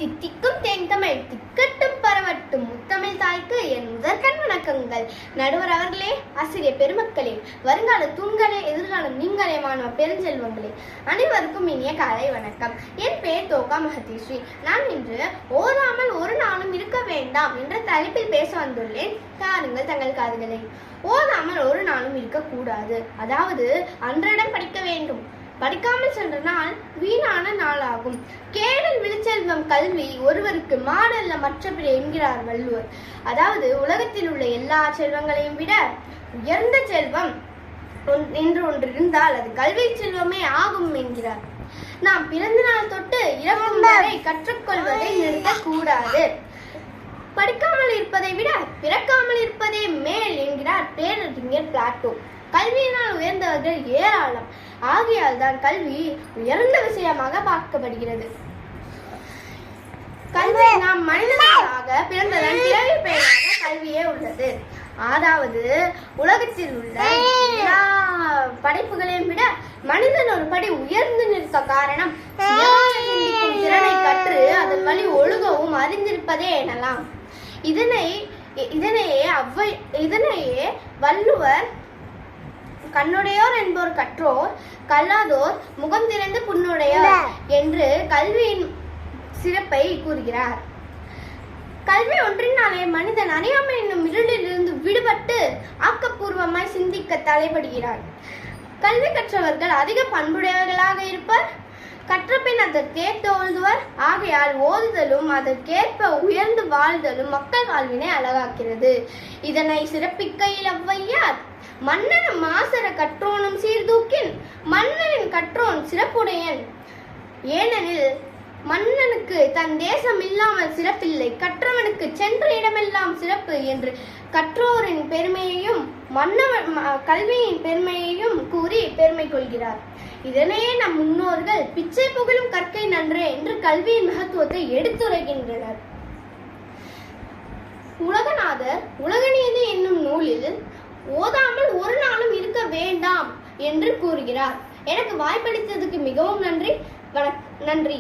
தித்திக்கும் தேன்தமிழ் திக்கட்டும் பரவட்டும் முத்தமிழ் தாய்க்கு என் முதற்கண் வணக்கங்கள். நடுவர் அவர்களே, ஆசிரியர் பெருமக்களே, வருங்கால தூண்களே, எதிர்காலம் நீங்களே, மாணவ பெருஞ்செல்வங்களே, அனைவருக்கும் இனிய காலை வணக்கம். என் பெயர் தோகா மகதீஸ்ரீ. நான் இன்று ஓதாமல் ஒரு நாளும் இருக்க வேண்டாம் என்ற தலைப்பில் பேச வந்துள்ளேன். தாருங்கள் தங்கள் காதுகளை. ஓதாமல் ஒரு நாளும் இருக்கக்கூடாது, அதாவது அன்றாடம் படிக்க வேண்டும். படிக்காமல் சென்ற நாள் வீணான நாளாகும். கேடல் விழுச்செல்வம் கல்வி ஒருவருக்கு மாடல்ல மற்ற பிற என்கிறார் வள்ளுவர். அதாவது உலகத்தில் உள்ள எல்லா செல்வங்களையும் விட உயர்ந்த செல்வம் என்று ஒன்று இருந்தால் அது கல்வி செல்வமே ஆகும் என்கிறார். நாம் பிறந்த நாள் தொட்டு இறக்கும் வரை கற்றுக்கொள்வதை நிறுத்தக்கூடாது. படிக்காமல் இருப்பதை விட பிறக்காமல் இருப்பதே மேல் என்கிறார் பேரறிஞர் பிளாட்டோ. கல்வியினால் உயர்ந்தவர்கள் ஏராளம். ஆகையால் தான் கல்வி உயர்ந்த விஷயமாக பார்க்கப்படுகிறது. கல்வி நாம் மனிதர்களாக பிறந்ததன் பிறவி பெயராக கல்வியே உள்ளது. அதாவது உலகத்தில் உள்ள எல்லா படைப்புகளையும் விட மனிதன் ஒரு படி உயர்ந்து நிற்க காரணம் சிந்திக்கும் திறனை கற்று அதன் வழி ஒழுகவும் அறிந்திருப்பதே எனலாம். இதனையே வள்ளுவர் கண்ணுடையோர் என்போர் கற்றோர், கல்லாதோர் முகம் திறந்து புண்ணுடையோர் என்று கல்வியின் சிறப்பை கூறுகிறார். கல்வி ஒன்றினாலே மனிதன் அறியாமை என்னும் இருளிலிருந்து விடுபட்டு ஆக்கப்பூர்வமாய் சிந்திக்க தலைப்படுகிறார். கல்வி கற்றவர்கள் அதிக பண்புடையவர்களாக இருப்பர். கற்றபின் அதற்கேற்ற ஓதுவர். ஆகையால் ஓதுதலும் அதற்கேற்ப உயர்ந்து வாழ்தலும் மக்கள் வாழ்வினை அழகாக்கிறது. இதனை சிறப்பிக்கையில் ஔவையார், மன்னனும் மாசற கற்றோனும் சீர்தூக்கின் மன்னனின் கற்றோன் சிறப்புடையன். ஏனெனில் மன்னனுக்கு தன் தேசம் இல்லாமல் சிறப்பில்லை, கற்றவனுக்கு சென்ற இடமெல்லாம் சிறப்பு என்று கற்றோரின் பெருமையையும் கல்வியின் பெருமையையும் கூறி பெருமை கொள்கிறார். இதனையே நம் முன்னோர்கள் பிச்சை புகழும் கற்கை நன்றே என்று கல்வியின் மகத்துவத்தை எடுத்துரைக்கின்றனர். உலகநாதர் உலகநீதி என்னும் நூலில் ஓதாமல் ஒரு நாளும் இருக்க வேண்டாம் என்று கூறுகிறார். எனக்கு வாய்ப்பளித்ததுக்கு மிகவும் நன்றி.